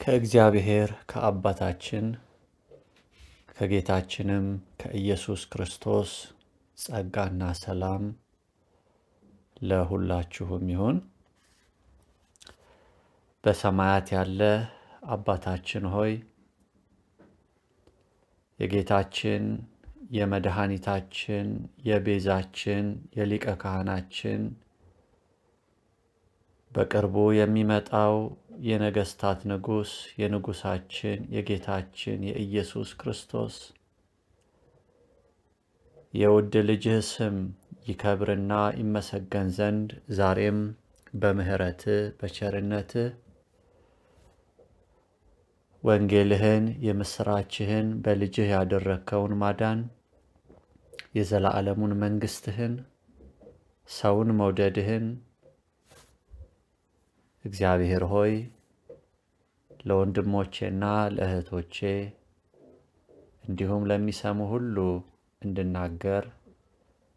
ከእግዚአብሔር ከአባታችን ከጌታችንም ከኢየሱስ ክርስቶስ ጸጋና ሰላም ለሁላችሁም ይሁን። በሰማያት ያለ አባታችን ሆይ የጌታችን የመድኃኒታችን የቤዛችን የሊቀ ካህናችን በቅርቡ የሚመጣው የነገስታት ንጉስ የንጉሳችን የጌታችን የኢየሱስ ክርስቶስ የውድ ልጅህ ስም ይከብርና ይመሰገን ዘንድ ዛሬም በምህረትህ በቸርነትህ ወንጌልህን የምስራችህን በልጅህ ያደረከውን ማዳን የዘላለሙን መንግስትህን ሰውን መውደድህን እግዚአብሔር ሆይ ለወንድሞቼና ለእህቶቼ እንዲሁም ለሚሰሙ ሁሉ እንድናገር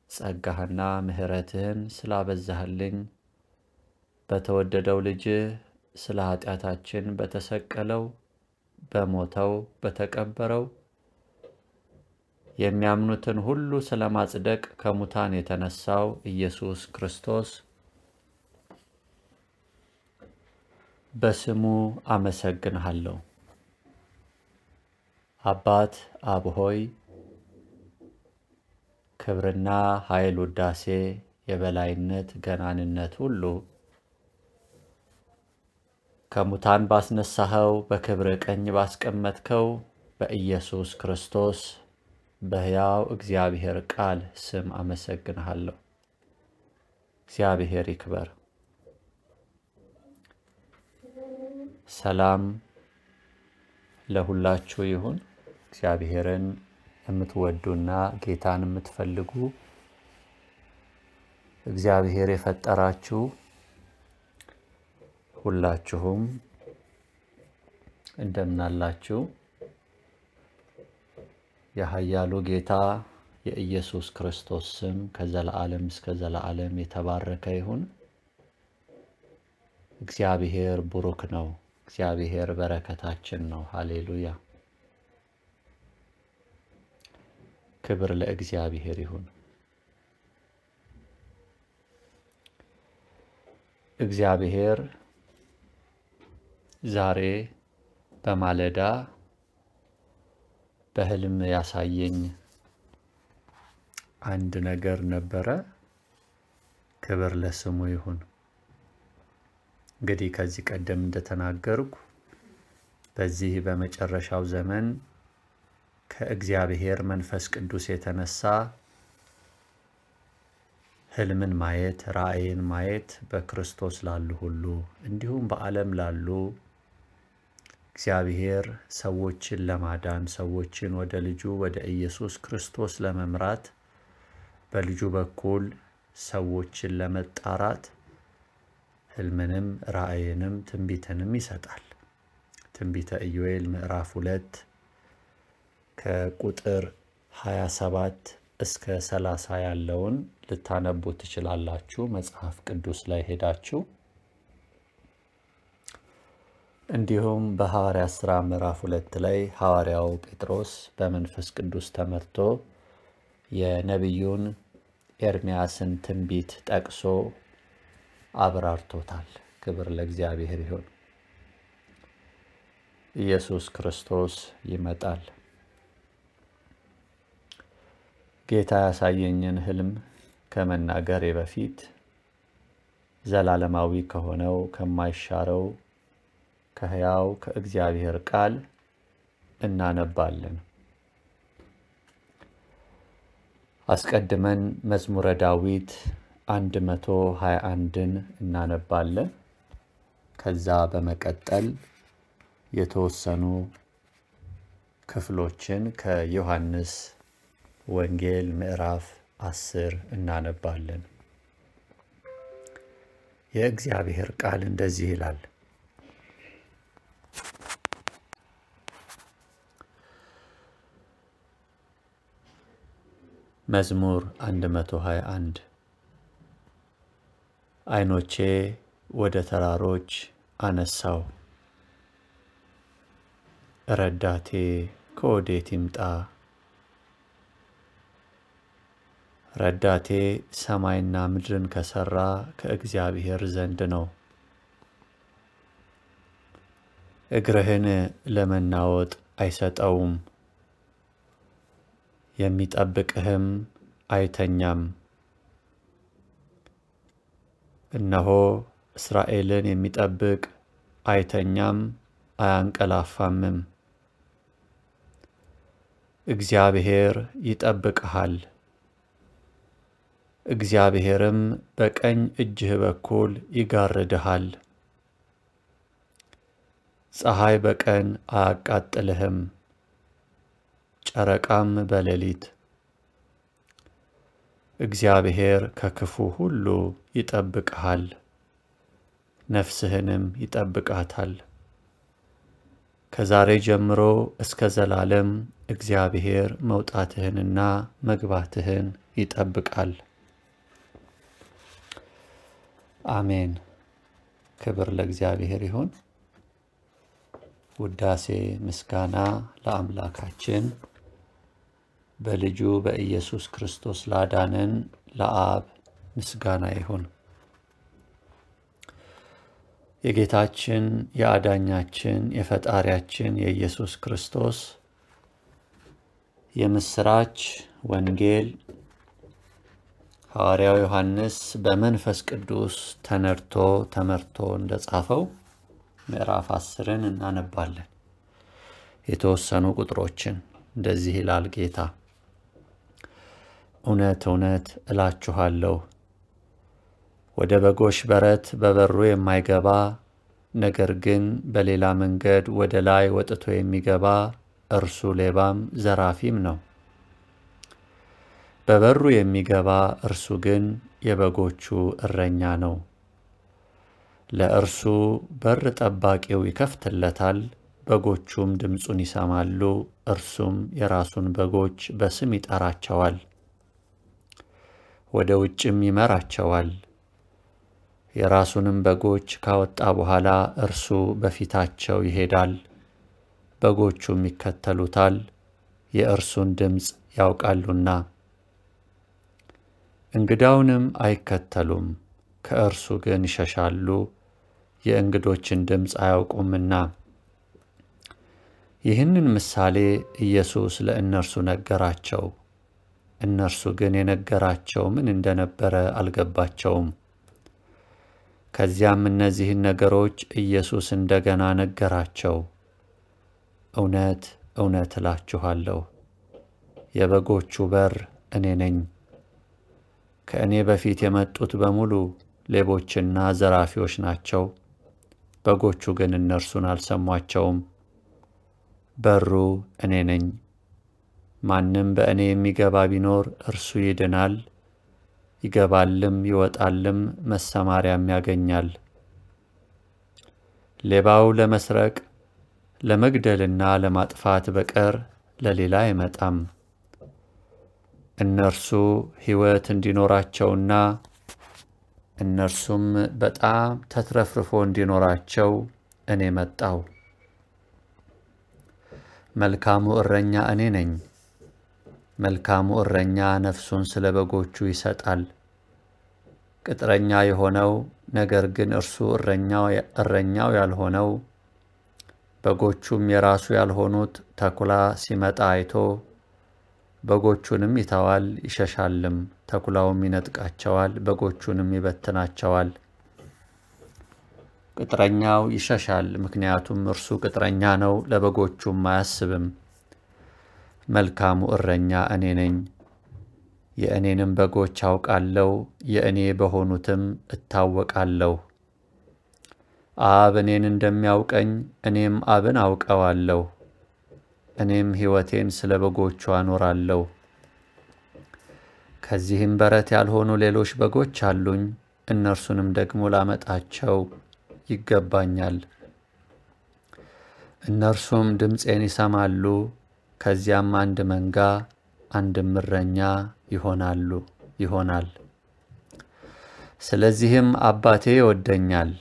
ጸጋህና ምህረትህን ስላበዛህልኝ በተወደደው ልጅህ ስለ ኃጢአታችን በተሰቀለው በሞተው በተቀበረው የሚያምኑትን ሁሉ ስለማጽደቅ ከሙታን የተነሳው ኢየሱስ ክርስቶስ በስሙ አመሰግንሃለሁ። አባት አብ ሆይ ክብርና ኃይል ውዳሴ የበላይነት ገናንነት ሁሉ ከሙታን ባስነሳኸው በክብር ቀኝ ባስቀመጥከው በኢየሱስ ክርስቶስ በሕያው እግዚአብሔር ቃል ስም አመሰግንሃለሁ። እግዚአብሔር ይክበር። ሰላም ለሁላችሁ ይሁን። እግዚአብሔርን የምትወዱና ጌታን የምትፈልጉ እግዚአብሔር የፈጠራችሁ ሁላችሁም እንደምናላችሁ የኃያሉ ጌታ የኢየሱስ ክርስቶስ ስም ከዘላለም እስከ ዘላለም የተባረከ ይሁን። እግዚአብሔር ቡሩክ ነው። እግዚአብሔር በረከታችን ነው። ሃሌሉያ። ክብር ለእግዚአብሔር ይሁን። እግዚአብሔር ዛሬ በማለዳ በህልም ያሳየኝ አንድ ነገር ነበረ። ክብር ለስሙ ይሁን። እንግዲህ ከዚህ ቀደም እንደተናገርኩ በዚህ በመጨረሻው ዘመን ከእግዚአብሔር መንፈስ ቅዱስ የተነሳ ህልምን ማየት ራእይን ማየት በክርስቶስ ላሉ ሁሉ እንዲሁም በዓለም ላሉ እግዚአብሔር ሰዎችን ለማዳን ሰዎችን ወደ ልጁ ወደ ኢየሱስ ክርስቶስ ለመምራት በልጁ በኩል ሰዎችን ለመጣራት ህልምንም ራእይንም ትንቢትንም ይሰጣል። ትንቢተ ኢዮኤል ምዕራፍ 2 ከቁጥር 27 እስከ 30 ያለውን ልታነቡ ትችላላችሁ መጽሐፍ ቅዱስ ላይ ሄዳችሁ። እንዲሁም በሐዋርያት ሥራ ምዕራፍ 2 ላይ ሐዋርያው ጴጥሮስ በመንፈስ ቅዱስ ተመርቶ የነብዩን ኤርምያስን ትንቢት ጠቅሶ አብራርቶታል። ክብር ለእግዚአብሔር ይሁን። ኢየሱስ ክርስቶስ ይመጣል። ጌታ ያሳየኝን ህልም ከመናገሬ በፊት ዘላለማዊ ከሆነው ከማይሻረው ከሕያው ከእግዚአብሔር ቃል እናነባለን። አስቀድመን መዝሙረ ዳዊት 121ን እናነባለን። ከዛ በመቀጠል የተወሰኑ ክፍሎችን ከዮሐንስ ወንጌል ምዕራፍ 10 እናነባለን። የእግዚአብሔር ቃል እንደዚህ ይላል። መዝሙር 121 አይኖቼ ወደ ተራሮች አነሳው ረዳቴ ከወዴት ይምጣ? ረዳቴ ሰማይና ምድርን ከሠራ ከእግዚአብሔር ዘንድ ነው። እግርህን ለመናወጥ አይሰጠውም፣ የሚጠብቅህም አይተኛም። እነሆ እስራኤልን የሚጠብቅ አይተኛም አያንቀላፋምም። እግዚአብሔር ይጠብቅሃል፣ እግዚአብሔርም በቀኝ እጅህ በኩል ይጋርድሃል። ፀሐይ በቀን አያቃጥልህም፣ ጨረቃም በሌሊት። እግዚአብሔር ከክፉ ሁሉ ይጠብቅሃል፣ ነፍስህንም ይጠብቃታል። ከዛሬ ጀምሮ እስከ ዘላለም እግዚአብሔር መውጣትህንና መግባትህን ይጠብቃል። አሜን። ክብር ለእግዚአብሔር ይሁን። ውዳሴ ምስጋና ለአምላካችን በልጁ በኢየሱስ ክርስቶስ ላዳነን ለአብ ምስጋና ይሁን። የጌታችን የአዳኛችን የፈጣሪያችን የኢየሱስ ክርስቶስ የምስራች ወንጌል ሐዋርያው ዮሐንስ በመንፈስ ቅዱስ ተመርቶ እንደጻፈው ምዕራፍ 10ን እናነባለን። የተወሰኑ ቁጥሮችን እንደዚህ ይላል ጌታ። እውነት እውነት እላችኋለሁ ወደ በጎች በረት በበሩ የማይገባ ነገር ግን በሌላ መንገድ ወደ ላይ ወጥቶ የሚገባ እርሱ ሌባም ዘራፊም ነው። በበሩ የሚገባ እርሱ ግን የበጎቹ እረኛ ነው። ለእርሱ በር ጠባቂው ይከፍትለታል፣ በጎቹም ድምፁን ይሰማሉ፣ እርሱም የራሱን በጎች በስም ይጠራቸዋል፣ ወደ ውጭም ይመራቸዋል። የራሱንም በጎች ካወጣ በኋላ እርሱ በፊታቸው ይሄዳል፣ በጎቹም ይከተሉታል፣ የእርሱን ድምፅ ያውቃሉና። እንግዳውንም አይከተሉም፣ ከእርሱ ግን ይሸሻሉ፣ የእንግዶችን ድምፅ አያውቁምና። ይህንን ምሳሌ ኢየሱስ ለእነርሱ ነገራቸው። እነርሱ ግን የነገራቸው ምን እንደነበረ አልገባቸውም። ከዚያም እነዚህን ነገሮች ኢየሱስ እንደገና ነገራቸው። እውነት እውነት እላችኋለሁ የበጎቹ በር እኔ ነኝ። ከእኔ በፊት የመጡት በሙሉ ሌቦችና ዘራፊዎች ናቸው፣ በጎቹ ግን እነርሱን አልሰሟቸውም። በሩ እኔ ነኝ። ማንም በእኔ የሚገባ ቢኖር እርሱ ይድናል፣ ይገባልም ይወጣልም መሰማሪያም ያገኛል። ሌባው ለመስረቅ ለመግደልና ለማጥፋት በቀር ለሌላ አይመጣም። እነርሱ ሕይወት እንዲኖራቸውና እነርሱም በጣም ተትረፍርፎ እንዲኖራቸው እኔ መጣሁ። መልካሙ እረኛ እኔ ነኝ። መልካሙ እረኛ ነፍሱን ስለ በጎቹ ይሰጣል። ቅጥረኛ የሆነው ነገር ግን እርሱ እረኛው ያልሆነው በጎቹም የራሱ ያልሆኑት ተኩላ ሲመጣ አይቶ በጎቹንም ይተዋል፣ ይሸሻልም፣ ተኩላውም ይነጥቃቸዋል፣ በጎቹንም ይበትናቸዋል። ቅጥረኛው ይሸሻል፣ ምክንያቱም እርሱ ቅጥረኛ ነው፣ ለበጎቹም አያስብም። መልካሙ እረኛ እኔ ነኝ። የእኔንም በጎች አውቃለሁ፣ የእኔ በሆኑትም እታወቃለሁ። አብ እኔን እንደሚያውቀኝ እኔም አብን አውቀዋለሁ። እኔም ሕይወቴን ስለ በጎቹ አኖራለሁ። ከዚህም በረት ያልሆኑ ሌሎች በጎች አሉኝ፣ እነርሱንም ደግሞ ላመጣቸው ይገባኛል። እነርሱም ድምፄን ይሰማሉ፣ ከዚያም አንድ መንጋ አንድም እረኛ ይሆናል። ስለዚህም አባቴ ይወደኛል፣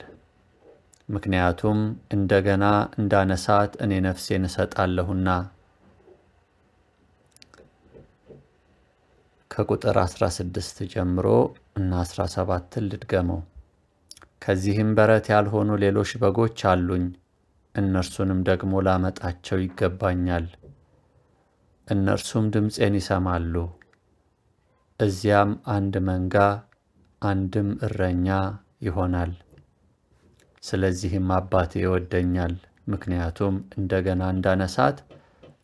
ምክንያቱም እንደገና እንዳነሳት እኔ ነፍሴን እሰጣለሁና። ከቁጥር 16 ጀምሮ እና 17 ልድገመው። ከዚህም በረት ያልሆኑ ሌሎች በጎች አሉኝ፣ እነርሱንም ደግሞ ላመጣቸው ይገባኛል። እነርሱም ድምፄን ይሰማሉ። እዚያም አንድ መንጋ አንድም እረኛ ይሆናል። ስለዚህም አባቴ ይወደኛል፣ ምክንያቱም እንደገና እንዳነሳት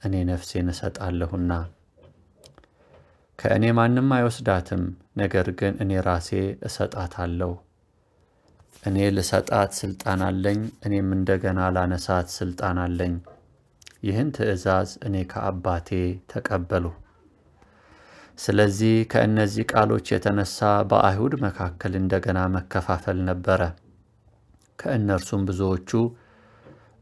እኔ ነፍሴን እሰጣለሁና። ከእኔ ማንም አይወስዳትም፣ ነገር ግን እኔ ራሴ እሰጣታለሁ። እኔ ልሰጣት ስልጣን አለኝ፣ እኔም እንደገና ላነሳት ስልጣን አለኝ። ይህን ትእዛዝ እኔ ከአባቴ ተቀበልሁ። ስለዚህ ከእነዚህ ቃሎች የተነሳ በአይሁድ መካከል እንደገና መከፋፈል ነበረ። ከእነርሱም ብዙዎቹ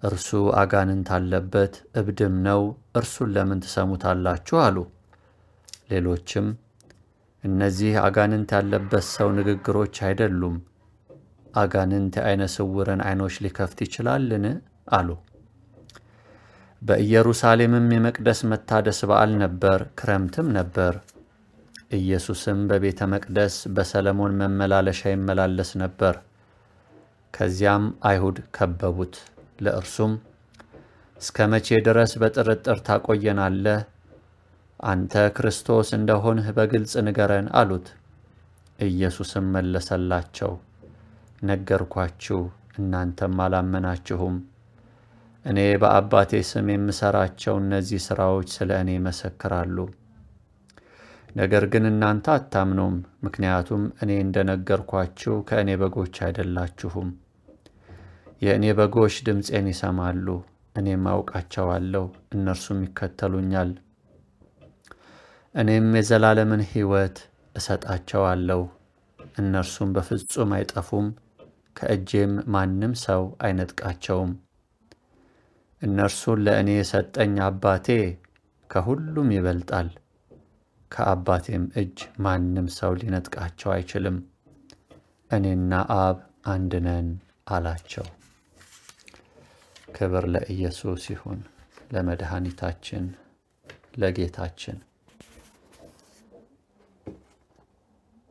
እርሱ አጋንንት አለበት፣ እብድም ነው፣ እርሱን ለምን ትሰሙታላችሁ አሉ። ሌሎችም እነዚህ አጋንንት ያለበት ሰው ንግግሮች አይደሉም፣ አጋንንት የዓይነ ስውርን ዓይኖች ሊከፍት ይችላልን አሉ። በኢየሩሳሌምም የመቅደስ መታደስ በዓል ነበር፣ ክረምትም ነበር። ኢየሱስም በቤተ መቅደስ በሰለሞን መመላለሻ ይመላለስ ነበር። ከዚያም አይሁድ ከበቡት። ለእርሱም እስከ መቼ ድረስ በጥርጥር ታቆየናለህ? አንተ ክርስቶስ እንደሆንህ በግልጽ ንገረን አሉት። ኢየሱስም መለሰላቸው፣ ነገርኳችሁ፣ እናንተም አላመናችሁም። እኔ በአባቴ ስም የምሰራቸው እነዚህ ሥራዎች ስለ እኔ ይመሰክራሉ። ነገር ግን እናንተ አታምኑም፣ ምክንያቱም እኔ እንደነገርኳችሁ ከእኔ በጎች አይደላችሁም። የእኔ በጎች ድምፄን ይሰማሉ፣ እኔም አውቃቸዋለሁ፣ እነርሱም ይከተሉኛል። እኔም የዘላለምን ሕይወት እሰጣቸዋለሁ፣ እነርሱም በፍጹም አይጠፉም፣ ከእጄም ማንም ሰው አይነጥቃቸውም። እነርሱን ለእኔ የሰጠኝ አባቴ ከሁሉም ይበልጣል፣ ከአባቴም እጅ ማንም ሰው ሊነጥቃቸው አይችልም። እኔና አብ አንድ ነን አላቸው። ክብር ለኢየሱስ ይሁን፣ ለመድኃኒታችን ለጌታችን።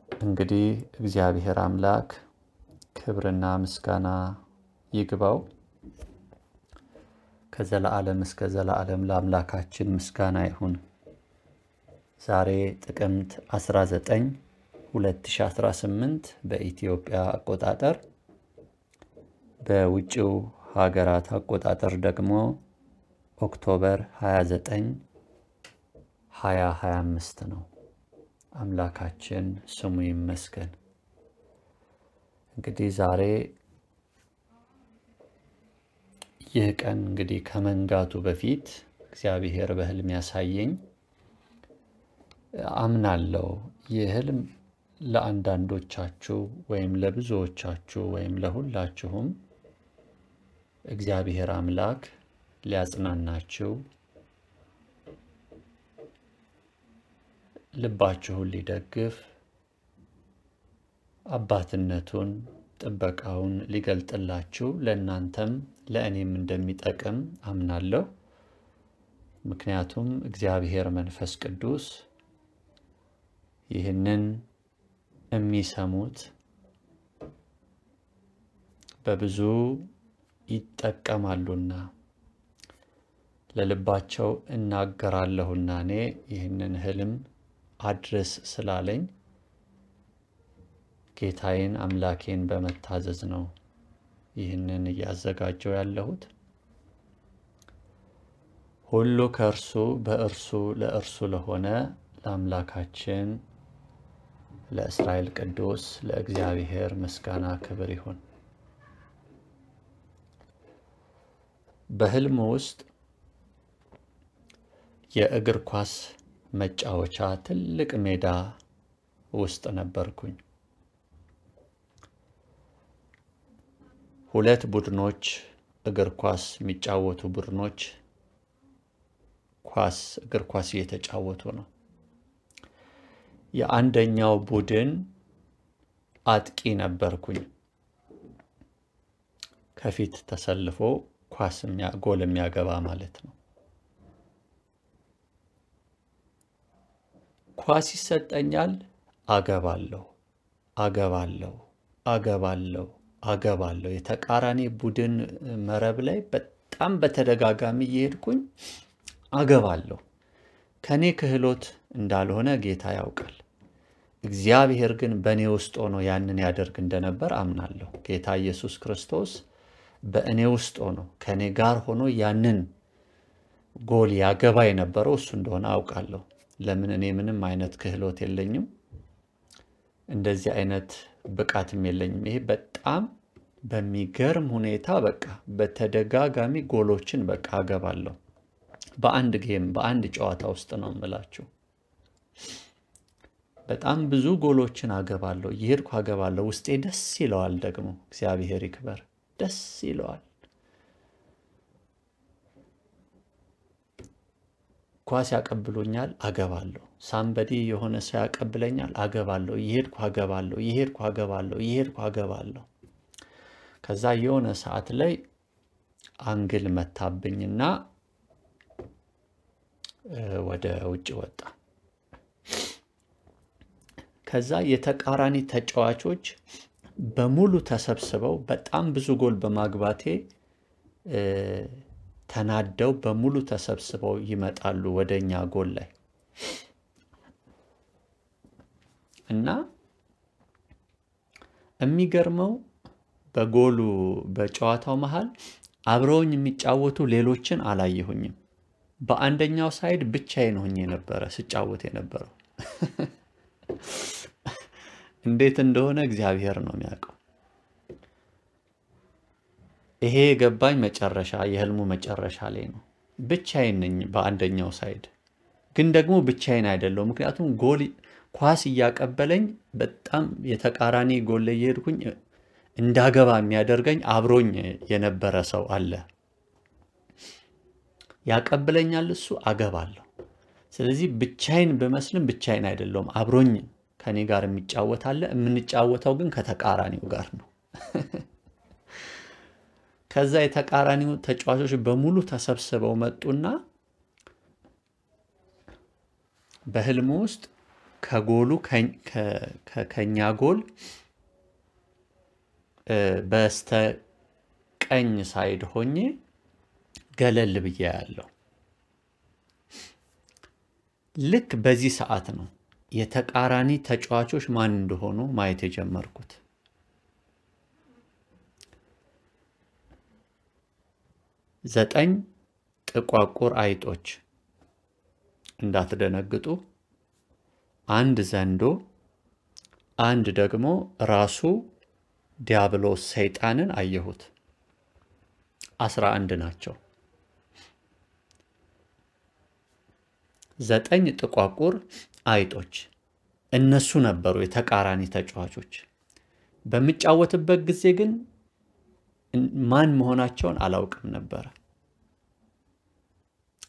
እንግዲህ እግዚአብሔር አምላክ ክብርና ምስጋና ይግባው። ከዘላለም እስከ ዘላለም ለአምላካችን ምስጋና ይሁን። ዛሬ ጥቅምት 19 2018 በኢትዮጵያ አቆጣጠር፣ በውጭው ሀገራት አቆጣጠር ደግሞ ኦክቶበር 29 2025 ነው። አምላካችን ስሙ ይመስገን። እንግዲህ ዛሬ ይህ ቀን እንግዲህ ከመንጋቱ በፊት እግዚአብሔር በህልም ያሳየኝ አምናለሁ። ይህ ህልም ለአንዳንዶቻችሁ ወይም ለብዙዎቻችሁ ወይም ለሁላችሁም እግዚአብሔር አምላክ ሊያጽናናችሁ፣ ልባችሁን ሊደግፍ፣ አባትነቱን ጥበቃውን ሊገልጥላችሁ ለእናንተም ለእኔም እንደሚጠቅም አምናለሁ። ምክንያቱም እግዚአብሔር መንፈስ ቅዱስ ይህንን የሚሰሙት በብዙ ይጠቀማሉና ለልባቸው እናገራለሁና እኔ ይህንን ህልም አድርስ ስላለኝ ጌታዬን አምላኬን በመታዘዝ ነው ይህንን እያዘጋጀው ያለሁት። ሁሉ ከእርሱ በእርሱ ለእርሱ ለሆነ ለአምላካችን ለእስራኤል ቅዱስ ለእግዚአብሔር ምስጋና ክብር ይሁን። በህልም ውስጥ የእግር ኳስ መጫወቻ ትልቅ ሜዳ ውስጥ ነበርኩኝ። ሁለት ቡድኖች እግር ኳስ የሚጫወቱ ቡድኖች እግር ኳስ እየተጫወቱ ነው። የአንደኛው ቡድን አጥቂ ነበርኩኝ። ከፊት ተሰልፎ ጎል የሚያገባ ማለት ነው። ኳስ ይሰጠኛል፣ አገባለሁ፣ የተቃራኒ ቡድን መረብ ላይ በጣም በተደጋጋሚ እየሄድኩኝ አገባለሁ። ከኔ ክህሎት እንዳልሆነ ጌታ ያውቃል። እግዚአብሔር ግን በእኔ ውስጥ ሆኖ ያንን ያደርግ እንደነበር አምናለሁ። ጌታ ኢየሱስ ክርስቶስ በእኔ ውስጥ ሆኖ ከኔ ጋር ሆኖ ያንን ጎል ያገባ የነበረው እሱ እንደሆነ አውቃለሁ። ለምን እኔ ምንም አይነት ክህሎት የለኝም፣ እንደዚህ አይነት ብቃትም የለኝም። ይሄ በጣም በሚገርም ሁኔታ በቃ በተደጋጋሚ ጎሎችን በቃ አገባለሁ። በአንድ ጨዋታ ውስጥ ነው የምላችሁ። በጣም ብዙ ጎሎችን አገባለሁ፣ እየሄድኩ አገባለሁ። ውስጤ ደስ ይለዋል። ደግሞ እግዚአብሔር ይክበር፣ ደስ ይለዋል። ኳስ ያቀብሉኛል፣ አገባለሁ። ሳምበዲ የሆነ ሰው ያቀብለኛል፣ አገባለሁ። እየሄድኩ አገባለሁ። ከዛ የሆነ ሰዓት ላይ አንግል መታብኝና ወደ ውጭ ወጣ። ከዛ የተቃራኒ ተጫዋቾች በሙሉ ተሰብስበው በጣም ብዙ ጎል በማግባቴ ተናደው በሙሉ ተሰብስበው ይመጣሉ ወደኛ ጎል ላይ እና የሚገርመው በጨዋታው መሃል አብረውኝ የሚጫወቱ ሌሎችን አላየሁኝም። በአንደኛው ሳይድ ብቻዬን ሆኜ ነበር ስጫወት የነበረው። እንዴት እንደሆነ እግዚአብሔር ነው የሚያውቀው። ይሄ ገባኝ የህልሙ መጨረሻ ላይ ነው። ብቻዬን ነኝ በአንደኛው ሳይድ፣ ግን ደግሞ ብቻዬን አይደለሁም። ምክንያቱም ኳስ እያቀበለኝ በጣም የተቃራኒ ጎል ላይ እየሄድኩኝ እንዳገባ የሚያደርገኝ አብሮኝ የነበረ ሰው አለ። ያቀብለኛል፣ እሱ አገባለሁ። ስለዚህ ብቻዬን በመስልም ብቻዬን አይደለሁም፣ አብሮኝ ከኔ ጋር የሚጫወት አለ። የምንጫወተው ግን ከተቃራኒው ጋር ነው። ከዛ የተቃራኒው ተጫዋቾች በሙሉ ተሰብስበው መጡና በህልሙ ውስጥ ከኛ ጎል በስተቀኝ ሳይድ ሆኜ ገለል ብዬ ያለው። ልክ በዚህ ሰዓት ነው የተቃራኒ ተጫዋቾች ማን እንደሆኑ ማየት የጀመርኩት። 9 ጥቋቁር አይጦች፣ እንዳትደነግጡ፣ 1 ዘንዶ፣ 1 ደግሞ ራሱ ዲያብሎስ ሰይጣንን አየሁት። 11 ናቸው። 9 ጥቋቁር አይጦች እነሱ ነበሩ የተቃራኒ ተጫዋቾች። በሚጫወትበት ጊዜ ግን ማን መሆናቸውን አላውቅም ነበር።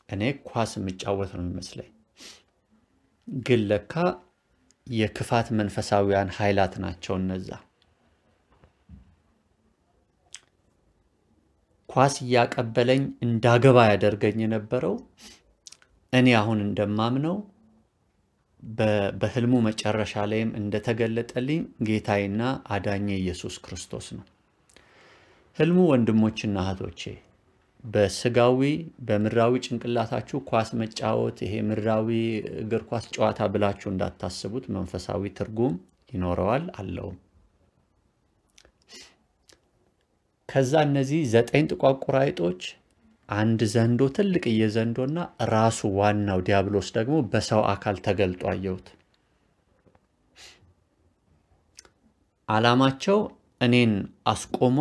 እኔ ኳስ የሚጫወት ነው የሚመስለኝ፣ ግን ለካ የክፋት መንፈሳዊያን ኃይላት ናቸው እነዛ። ኳስ እያቀበለኝ እንዳገባ ያደርገኝ የነበረው እኔ አሁን እንደማምነው በህልሙ መጨረሻ ላይም እንደተገለጠልኝ ጌታዬና አዳኜ ኢየሱስ ክርስቶስ ነው። ህልሙ ወንድሞችና እህቶቼ በስጋዊ በምድራዊ ጭንቅላታችሁ ኳስ መጫወት ይሄ ምድራዊ እግር ኳስ ጨዋታ ብላችሁ እንዳታስቡት፣ መንፈሳዊ ትርጉም ይኖረዋል አለው። ከዛ እነዚህ 9 ጥቋቁር አይጦች፣ 1 ዘንዶ ትልቅዬ ዘንዶና ራሱ ዋናው ዲያብሎስ ደግሞ በሰው አካል ተገልጦ አየሁት። ዓላማቸው እኔን አስቆሞ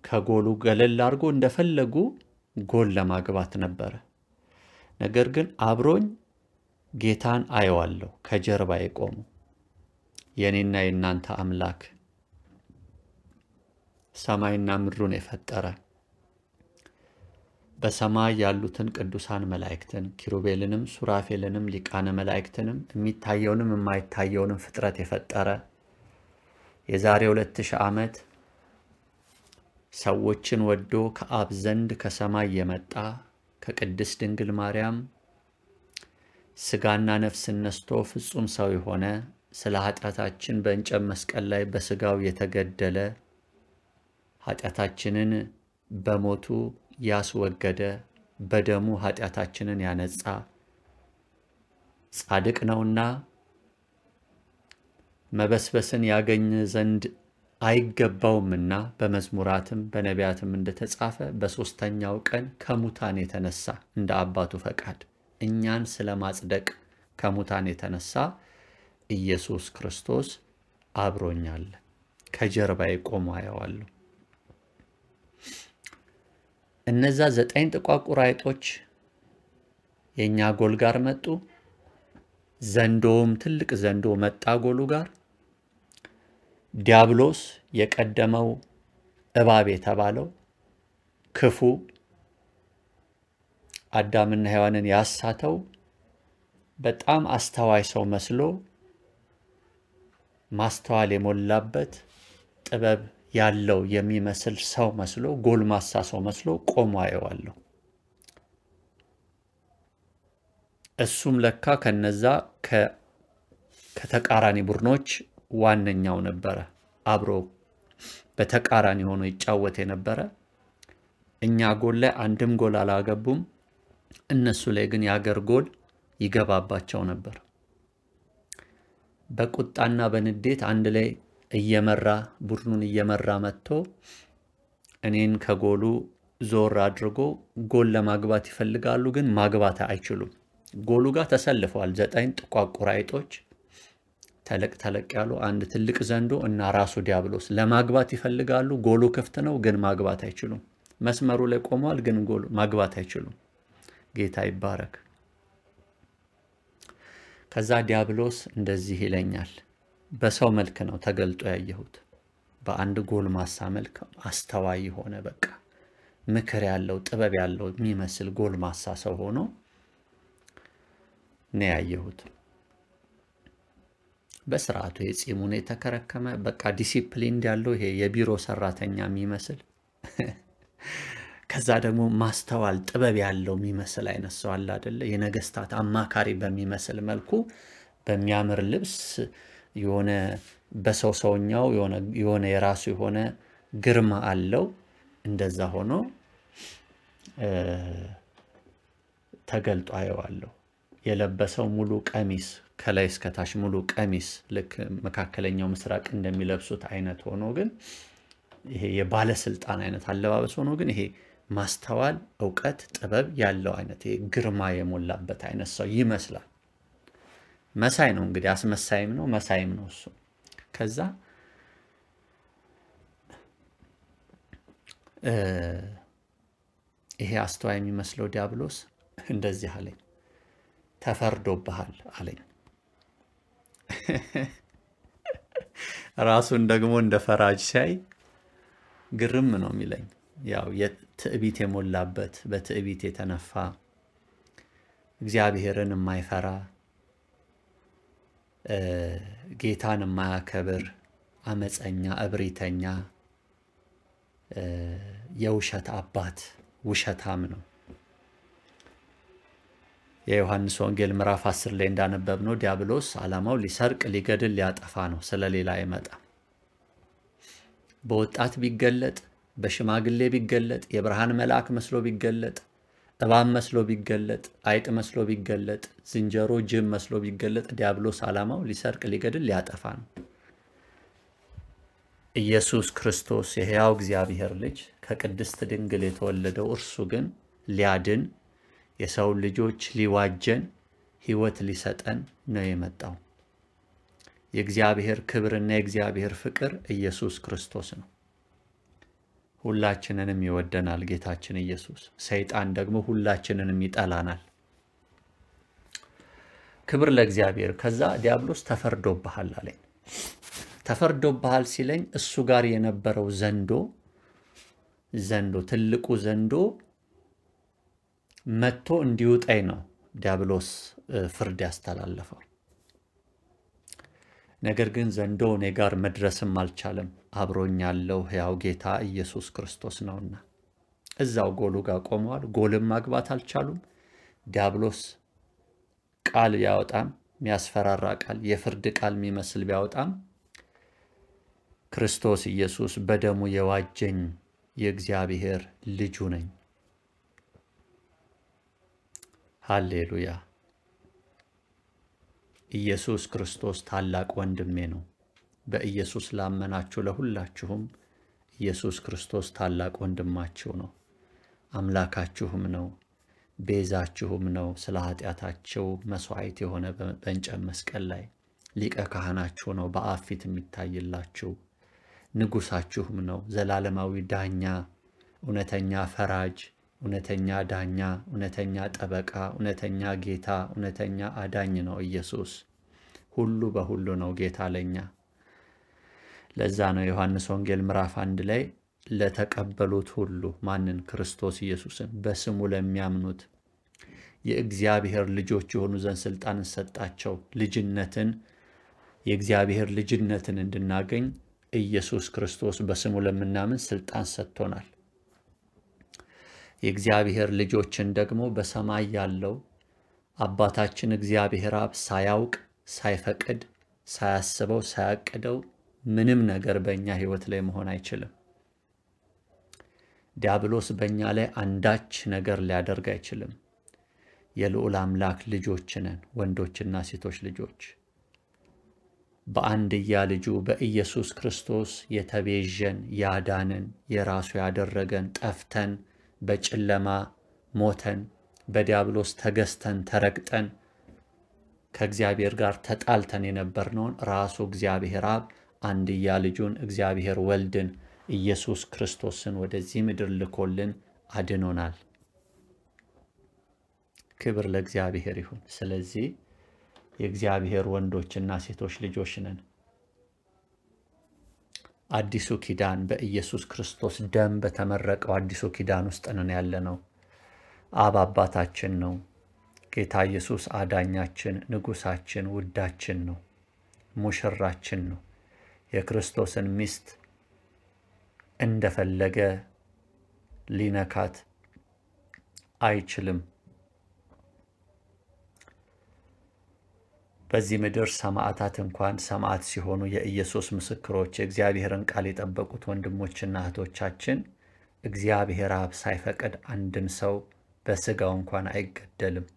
ከጎሉ ገለል አድርጎ እንደፈለጉ ጎል ለማግባት ነበረ። ነገር ግን አብሮኝ ጌታን አየዋለሁ ከጀርባ የቆሙ የኔና የናንተ አምላክ ሰማይና ምድሩን የፈጠረ በሰማይ ያሉትን ቅዱሳን መላእክትን ኪሩቤልንም ሱራፌልንም ሊቃነ መላእክትንም የሚታየውንም የማይታየውንም ፍጥረት የፈጠረ የዛሬ 2000 ዓመት ሰዎችን ወዶ ከአብ ዘንድ ከሰማይ የመጣ ከቅድስት ድንግል ማርያም ሥጋና ነፍስን ነስቶ ፍጹም ሰው የሆነ ስለ ኃጢአታችን በእንጨት መስቀል ላይ በሥጋው የተገደለ ኃጢአታችንን በሞቱ ያስወገደ በደሙ ኃጢአታችንን ያነጻ ጻድቅ ነውና መበስበስን ያገኝ ዘንድ አይገባውምና በመዝሙራትም በነቢያትም እንደተጻፈ በሦስተኛው ቀን ከሙታን የተነሳ እንደ አባቱ ፈቃድ እኛን ስለማጽደቅ ከሙታን የተነሳ ኢየሱስ ክርስቶስ አብሮኛል። ከጀርባዬ ቆሞ አየዋለሁ። እነዛ 9 ጥቋቁር አይጦች የኛ ጎል ጋር መጡ። ዘንዶም ትልቅ ዘንዶ መጣ ጎሉ ጋር። ዲያብሎስ የቀደመው እባብ የተባለው ክፉ አዳምና ሔዋንን ያሳተው በጣም አስተዋይ ሰው መስሎ ማስተዋል የሞላበት ጥበብ ያለው የሚመስል ሰው መስሎ ጎልማሳ ሰው መስሎ ቆሞ አየዋለሁ። እሱም ለካ ከነዛ ከተቃራኒ ቡድኖች ዋነኛው ነበረ። አብሮ በተቃራኒ ሆኖ ይጫወት የነበረ። እኛ ጎል ላይ አንድም ጎል አላገቡም። እነሱ ላይ ግን ያገር ጎል ይገባባቸው ነበር። በቁጣና በንዴት አንድ ላይ እየመራ ቡድኑን እየመራ መጥቶ እኔን ከጎሉ ዞር አድርጎ ጎል ለማግባት ይፈልጋሉ፣ ግን ማግባት አይችሉም። ጎሉ ጋር ተሰልፈዋል 9 ጥቋቁር አይጦች፣ ተለቅ ያሉ አንድ ትልቅ ዘንዶ እና ራሱ ዲያብሎስ ለማግባት ይፈልጋሉ። ጎሉ ክፍት ነው፣ ግን ማግባት አይችሉም። መስመሩ ላይ ቆመዋል፣ ግን ጎሉ ማግባት አይችሉም። ጌታ ይባረክ። ከዛ ዲያብሎስ እንደዚህ ይለኛል። በሰው መልክ ነው ተገልጦ ያየሁት። በአንድ ጎልማሳ መልክ አስተዋይ ሆነ፣ በቃ ምክር ያለው ጥበብ ያለው የሚመስል ጎልማሳ ሰው ሆኖ ነው ያየሁት። በስርዓቱ የጺሙን የተከረከመ በቃ ዲሲፕሊን ያለው ይሄ የቢሮ ሰራተኛ የሚመስል ከዛ ደግሞ ማስተዋል ጥበብ ያለው የሚመስል አይነት ሰው አለ አይደለ? የነገስታት አማካሪ በሚመስል መልኩ በሚያምር ልብስ የሆነ በሰው ሰውኛው የሆነ የራሱ የሆነ ግርማ አለው። እንደዛ ሆኖ ተገልጦ አየዋለሁ። የለበሰው ሙሉ ቀሚስ ከላይ እስከ ታች ሙሉ ቀሚስ ልክ መካከለኛው ምስራቅ እንደሚለብሱት አይነት ሆኖ ግን ይሄ የባለስልጣን አይነት አለባበስ ሆኖ ግን ይሄ ማስተዋል ዕውቀት ጥበብ ያለው አይነት ይሄ ግርማ የሞላበት አይነት ሰው ይመስላል። መሳይ ነው እንግዲህ፣ አስመሳይም ነው መሳይም ነው እሱ። ከዛ ይሄ አስተዋይ የሚመስለው ዲያብሎስ እንደዚህ አለኝ፣ ተፈርዶብሃል አለኝ። ራሱን ደግሞ እንደ ፈራጅ ሲያይ ግርም ነው የሚለኝ። ያው የትዕቢት የሞላበት በትዕቢት የተነፋ እግዚአብሔርን የማይፈራ ጌታን የማያከብር አመፀኛ እብሪተኛ የውሸት አባት ውሸታም ነው። የዮሐንስ ወንጌል ምዕራፍ 10 ላይ እንዳነበብነው ዲያብሎስ ዓላማው ሊሰርቅ ሊገድል ሊያጠፋ ነው፣ ስለሌላ አይመጣም። በወጣት ቢገለጥ በሽማግሌ ቢገለጥ የብርሃን መልአክ መስሎ ቢገለጥ እባብ መስሎ ቢገለጥ አይጥ መስሎ ቢገለጥ ዝንጀሮ ጅብ መስሎ ቢገለጥ ዲያብሎስ ዓላማው ሊሰርቅ ሊገድል ሊያጠፋ ነው። ኢየሱስ ክርስቶስ የሕያው እግዚአብሔር ልጅ ከቅድስት ድንግል የተወለደው እርሱ ግን ሊያድን የሰው ልጆች ሊዋጀን ሕይወት ሊሰጠን ነው የመጣው። የእግዚአብሔር ክብርና የእግዚአብሔር ፍቅር ኢየሱስ ክርስቶስ ነው። ሁላችንንም ይወደናል ጌታችን ኢየሱስ። ሰይጣን ደግሞ ሁላችንንም ይጠላናል። ክብር ለእግዚአብሔር። ከዛ ዲያብሎስ ተፈርዶብሃል አለኝ። ተፈርዶብሃል ሲለኝ እሱ ጋር የነበረው ዘንዶ ትልቁ ዘንዶ መጥቶ እንዲውጣይ ነው ዲያብሎስ ፍርድ ያስተላለፈው። ነገር ግን ዘንዶ እኔ ጋር መድረስም አልቻለም። አብሮኝ ያለው ሕያው ጌታ ኢየሱስ ክርስቶስ ነውና እዛው ጎሉ ጋር ቆመዋል። ጎልም ማግባት አልቻሉም። ዲያብሎስ ቃል ያወጣም የሚያስፈራራ ቃል የፍርድ ቃል የሚመስል ቢያወጣም ክርስቶስ ኢየሱስ በደሙ የዋጀኝ የእግዚአብሔር ልጁ ነኝ። ሃሌሉያ! ኢየሱስ ክርስቶስ ታላቅ ወንድሜ ነው። በኢየሱስ ላመናችሁ ለሁላችሁም ኢየሱስ ክርስቶስ ታላቅ ወንድማችሁ ነው። አምላካችሁም ነው። ቤዛችሁም ነው። ስለ ኃጢአታችሁ መስዋዕት የሆነ በእንጨት መስቀል ላይ ሊቀ ካህናችሁ ነው። በአብ ፊት የሚታይላችሁ ንጉሳችሁም ነው። ዘላለማዊ ዳኛ፣ እውነተኛ ፈራጅ፣ እውነተኛ ዳኛ፣ እውነተኛ ጠበቃ፣ እውነተኛ ጌታ፣ እውነተኛ አዳኝ ነው ኢየሱስ። ሁሉ በሁሉ ነው ጌታ ለኛ። ለዛ ነው ዮሐንስ ወንጌል ምዕራፍ 1 ላይ ለተቀበሉት ሁሉ ማንን? ክርስቶስ ኢየሱስን በስሙ ለሚያምኑት የእግዚአብሔር ልጆች የሆኑ ዘንድ ስልጣንን ሰጣቸው። ልጅነትን የእግዚአብሔር ልጅነትን እንድናገኝ ኢየሱስ ክርስቶስ በስሙ ለምናምን ስልጣን ሰጥቶናል። የእግዚአብሔር ልጆችን ደግሞ በሰማይ ያለው አባታችን እግዚአብሔር አብ ሳያውቅ፣ ሳይፈቅድ፣ ሳያስበው፣ ሳያቅደው ምንም ነገር በእኛ ሕይወት ላይ መሆን አይችልም። ዲያብሎስ በእኛ ላይ አንዳች ነገር ሊያደርግ አይችልም። የልዑል አምላክ ልጆች ነን፣ ወንዶችና ሴቶች ልጆች። በአንድያ ልጁ በኢየሱስ ክርስቶስ የተቤዠን፣ ያዳነን፣ የራሱ ያደረገን፣ ጠፍተን በጨለማ ሞተን በዲያብሎስ ተገዝተን ተረግጠን ከእግዚአብሔር ጋር ተጣልተን የነበርነውን ራሱ እግዚአብሔር አብ አንድያ ልጁን እግዚአብሔር ወልድን ኢየሱስ ክርስቶስን ወደዚህ ምድር ልኮልን አድኖናል። ክብር ለእግዚአብሔር ይሁን። ስለዚህ የእግዚአብሔር ወንዶችና ሴቶች ልጆች ነን። አዲሱ ኪዳን በኢየሱስ ክርስቶስ ደም በተመረቀው አዲሱ ኪዳን ውስጥ ነን ያለነው። አብ አባታችን ነው። ጌታ ኢየሱስ አዳኛችን፣ ንጉሳችን፣ ውዳችን ነው፣ ሙሽራችን ነው። የክርስቶስን ሚስት እንደፈለገ ሊነካት አይችልም። በዚህ ምድር ሰማዕታት እንኳን ሰማዕት ሲሆኑ የኢየሱስ ምስክሮች የእግዚአብሔርን ቃል የጠበቁት ወንድሞችና እህቶቻችን እግዚአብሔር አብ ሳይፈቅድ አንድም ሰው በሥጋው እንኳን አይገደልም።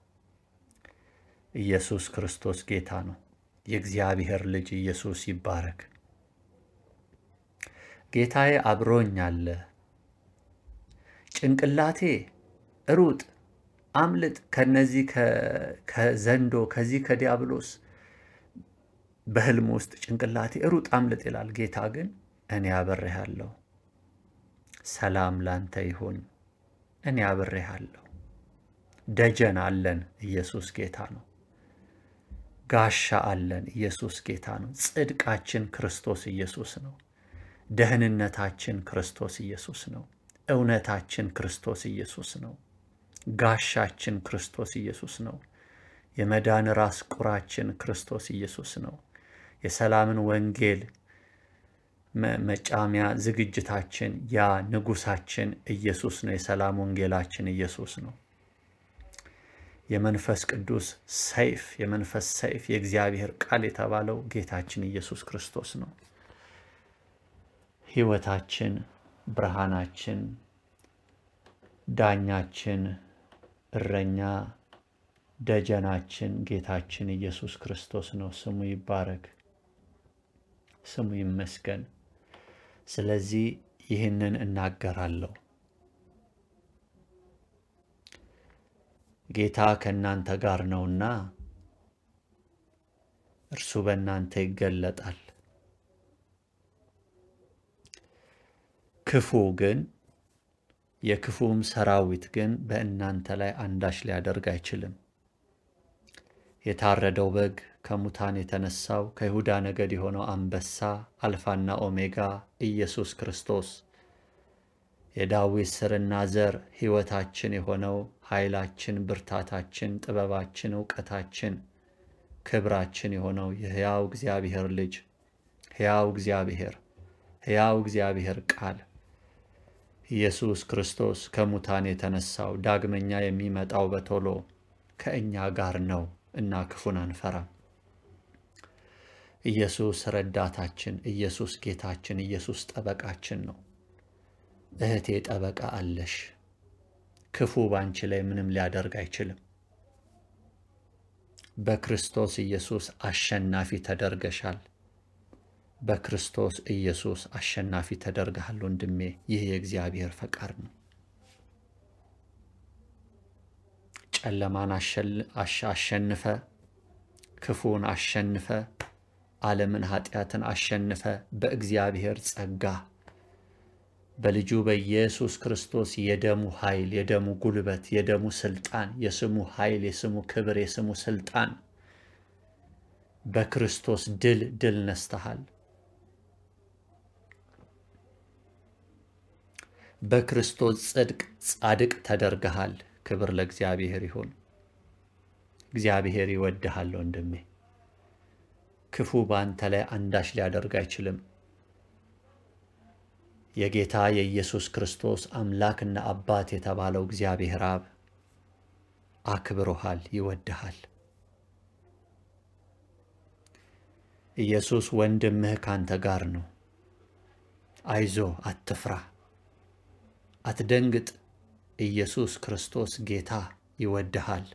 ኢየሱስ ክርስቶስ ጌታ ነው። የእግዚአብሔር ልጅ ኢየሱስ ይባረክ። ጌታዬ አብሮኝ አለ። ጭንቅላቴ ሩጥ፣ አምልጥ ከነዚህ ከዘንዶ ከዚህ ከዲያብሎስ በህልም ውስጥ ጭንቅላቴ ሩጥ አምልጥ ይላል። ጌታ ግን እኔ አብሬሃለሁ፣ ሰላም ላንተ ይሁን፣ እኔ አብሬሃለሁ። ደጀን አለን፣ ኢየሱስ ጌታ ነው። ጋሻ አለን፣ ኢየሱስ ጌታ ነው። ጽድቃችን ክርስቶስ ኢየሱስ ነው። ደህንነታችን ክርስቶስ ኢየሱስ ነው። እውነታችን ክርስቶስ ኢየሱስ ነው። ጋሻችን ክርስቶስ ኢየሱስ ነው። የመዳን ራስ ቁራችን ክርስቶስ ኢየሱስ ነው። የሰላምን ወንጌል መጫሚያ ዝግጅታችን ያ ንጉሳችን ኢየሱስ ነው። የሰላም ወንጌላችን ኢየሱስ ነው። የመንፈስ ቅዱስ ሰይፍ፣ የመንፈስ ሰይፍ የእግዚአብሔር ቃል የተባለው ጌታችን ኢየሱስ ክርስቶስ ነው። ሕይወታችን፣ ብርሃናችን፣ ዳኛችን፣ እረኛ፣ ደጀናችን ጌታችን ኢየሱስ ክርስቶስ ነው። ስሙ ይባረክ፣ ስሙ ይመስገን። ስለዚህ ይህንን እናገራለሁ። ጌታ ከእናንተ ጋር ነውና እርሱ በእናንተ ይገለጣል። ክፉ ግን የክፉም ሰራዊት ግን በእናንተ ላይ አንዳች ሊያደርግ አይችልም። የታረደው በግ ከሙታን የተነሳው ከይሁዳ ነገድ የሆነው አንበሳ አልፋና ኦሜጋ ኢየሱስ ክርስቶስ የዳዊት ስርና ዘር ሕይወታችን የሆነው ኃይላችን፣ ብርታታችን፣ ጥበባችን፣ ዕውቀታችን፣ ክብራችን የሆነው የሕያው እግዚአብሔር ልጅ ሕያው እግዚአብሔር ሕያው እግዚአብሔር ቃል ኢየሱስ ክርስቶስ ከሙታን የተነሳው ዳግመኛ የሚመጣው በቶሎ ከእኛ ጋር ነው እና ክፉን አንፈራም። ኢየሱስ ረዳታችን፣ ኢየሱስ ጌታችን፣ ኢየሱስ ጠበቃችን ነው። እህቴ ጠበቃ አለሽ። ክፉ ባንቺ ላይ ምንም ሊያደርግ አይችልም። በክርስቶስ ኢየሱስ አሸናፊ ተደርገሻል። በክርስቶስ ኢየሱስ አሸናፊ ተደርገሃል ወንድሜ። ይህ የእግዚአብሔር ፈቃድ ነው። ጨለማን አሸንፈ፣ ክፉን አሸንፈ፣ ዓለምን ኃጢአትን አሸንፈ በእግዚአብሔር ጸጋ በልጁ በኢየሱስ ክርስቶስ የደሙ ኃይል፣ የደሙ ጉልበት፣ የደሙ ስልጣን፣ የስሙ ኃይል፣ የስሙ ክብር፣ የስሙ ስልጣን በክርስቶስ ድል ነስተሃል። በክርስቶስ ጽድቅ ጻድቅ ተደርገሃል። ክብር ለእግዚአብሔር ይሁን። እግዚአብሔር ይወድሃል ወንድሜ። ክፉ ባንተ ላይ አንዳች ሊያደርግ አይችልም። የጌታ የኢየሱስ ክርስቶስ አምላክና አባት የተባለው እግዚአብሔር አብ አክብሮሃል፣ ይወድሃል። ኢየሱስ ወንድምህ ካንተ ጋር ነው። አይዞ፣ አትፍራ፣ አትደንግጥ። ኢየሱስ ክርስቶስ ጌታ ይወድሃል።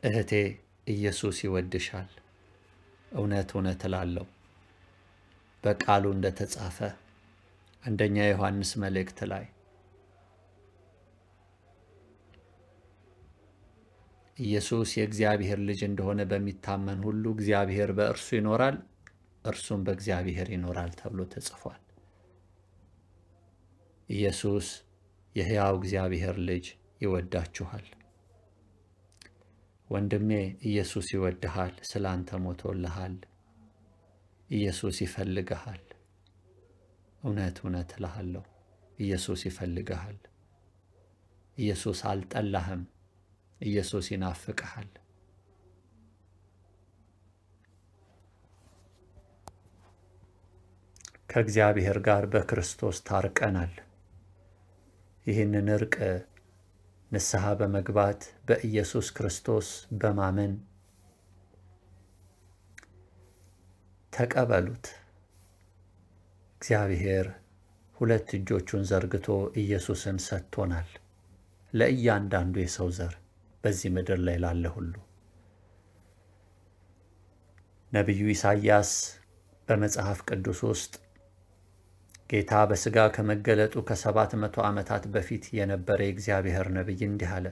እህቴ ኢየሱስ ይወድሻል። እውነት እውነት እላለሁ በቃሉ እንደተጻፈ አንደኛ ዮሐንስ መልእክት ላይ ኢየሱስ የእግዚአብሔር ልጅ እንደሆነ በሚታመን ሁሉ እግዚአብሔር በእርሱ ይኖራል፣ እርሱም በእግዚአብሔር ይኖራል ተብሎ ተጽፏል። ኢየሱስ የሕያው እግዚአብሔር ልጅ ይወዳችኋል። ወንድሜ ኢየሱስ ይወድሃል፣ ስላንተ ሞቶልሃል። ኢየሱስ ይፈልግሃል። እውነት እውነት እልሃለሁ ኢየሱስ ይፈልግሃል። ኢየሱስ አልጠላህም። ኢየሱስ ይናፍቅሃል። ከእግዚአብሔር ጋር በክርስቶስ ታርቀናል። ይህንን እርቅ ንስሐ በመግባት በኢየሱስ ክርስቶስ በማመን ተቀበሉት። እግዚአብሔር ሁለት እጆቹን ዘርግቶ ኢየሱስን ሰጥቶናል፣ ለእያንዳንዱ የሰው ዘር በዚህ ምድር ላይ ላለ ሁሉ። ነቢዩ ኢሳይያስ በመጽሐፍ ቅዱስ ውስጥ ጌታ በሥጋ ከመገለጡ ከ700 ዓመታት በፊት የነበረ የእግዚአብሔር ነቢይ እንዲህ አለ።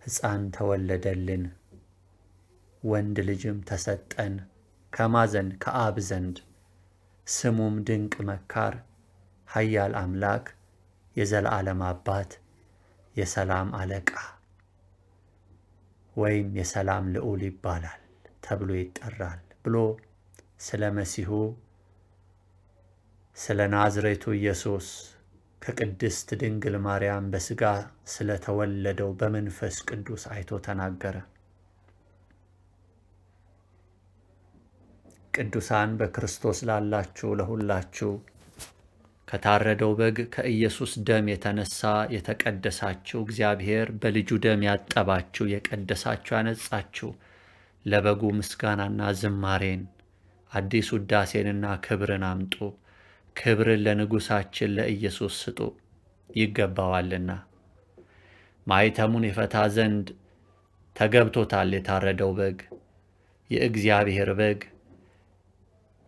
ሕፃን ተወለደልን፣ ወንድ ልጅም ተሰጠን፣ ከማዘን ከአብ ዘንድ ስሙም ድንቅ መካር፣ ኃያል አምላክ፣ የዘላለም አባት፣ የሰላም አለቃ ወይም የሰላም ልዑል ይባላል ተብሎ ይጠራል ብሎ ስለ መሲሁ ስለ ናዝሬቱ ኢየሱስ ከቅድስት ድንግል ማርያም በሥጋ ስለተወለደው በመንፈስ ቅዱስ አይቶ ተናገረ። ቅዱሳን በክርስቶስ ላላችሁ ለሁላችሁ ከታረደው በግ ከኢየሱስ ደም የተነሳ የተቀደሳችሁ እግዚአብሔር በልጁ ደም ያጠባችሁ የቀደሳችሁ ያነጻችሁ ለበጉ ምስጋናና ዝማሬን አዲስ ውዳሴንና ክብርን አምጡ። ክብርን ለንጉሳችን ለኢየሱስ ስጡ፣ ይገባዋልና። ማኅተሙን የፈታ ዘንድ ተገብቶታል። የታረደው በግ የእግዚአብሔር በግ፣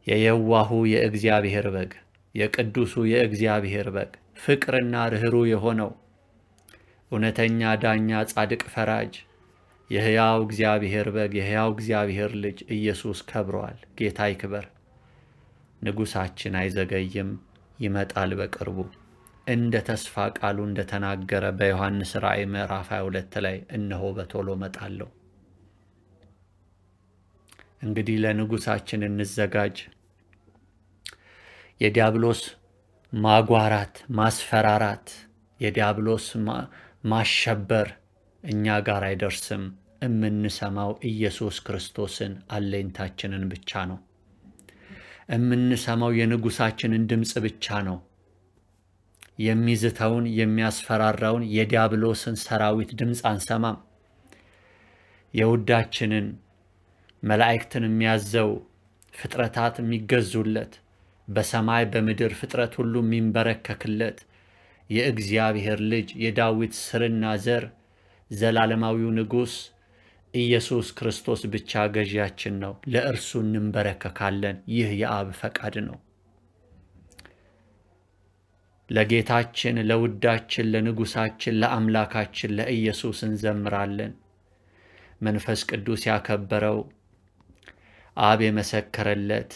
የየዋሁ የእግዚአብሔር በግ፣ የቅዱሱ የእግዚአብሔር በግ፣ ፍቅርና ርኅሩህ የሆነው እውነተኛ ዳኛ፣ ጻድቅ ፈራጅ የሕያው እግዚአብሔር በግ፣ የሕያው እግዚአብሔር ልጅ ኢየሱስ ከብሯል። ጌታ ይክበር። ንጉሳችን አይዘገይም፣ ይመጣል በቅርቡ። እንደ ተስፋ ቃሉ እንደተናገረ በዮሐንስ ራእይ ምዕራፍ 22 ላይ እነሆ በቶሎ መጣለሁ። እንግዲህ ለንጉሳችን እንዘጋጅ። የዲያብሎስ ማጓራት፣ ማስፈራራት፣ የዲያብሎስ ማሸበር እኛ ጋር አይደርስም። እምንሰማው ኢየሱስ ክርስቶስን አለኝታችንን ብቻ ነው። እምንሰማው የንጉሳችንን ድምፅ ብቻ ነው። የሚዝተውን የሚያስፈራራውን የዲያብሎስን ሰራዊት ድምፅ አንሰማም። የውዳችንን መላእክትን የሚያዘው ፍጥረታት የሚገዙለት በሰማይ በምድር ፍጥረት ሁሉ የሚንበረከክለት የእግዚአብሔር ልጅ የዳዊት ስርና ዘር ዘላለማዊው ንጉሥ ኢየሱስ ክርስቶስ ብቻ ገዢያችን ነው። ለእርሱ እንንበረከካለን። ይህ የአብ ፈቃድ ነው። ለጌታችን ለውዳችን ለንጉሳችን ለአምላካችን ለኢየሱስ እንዘምራለን። መንፈስ ቅዱስ ያከበረው አብ የመሰከረለት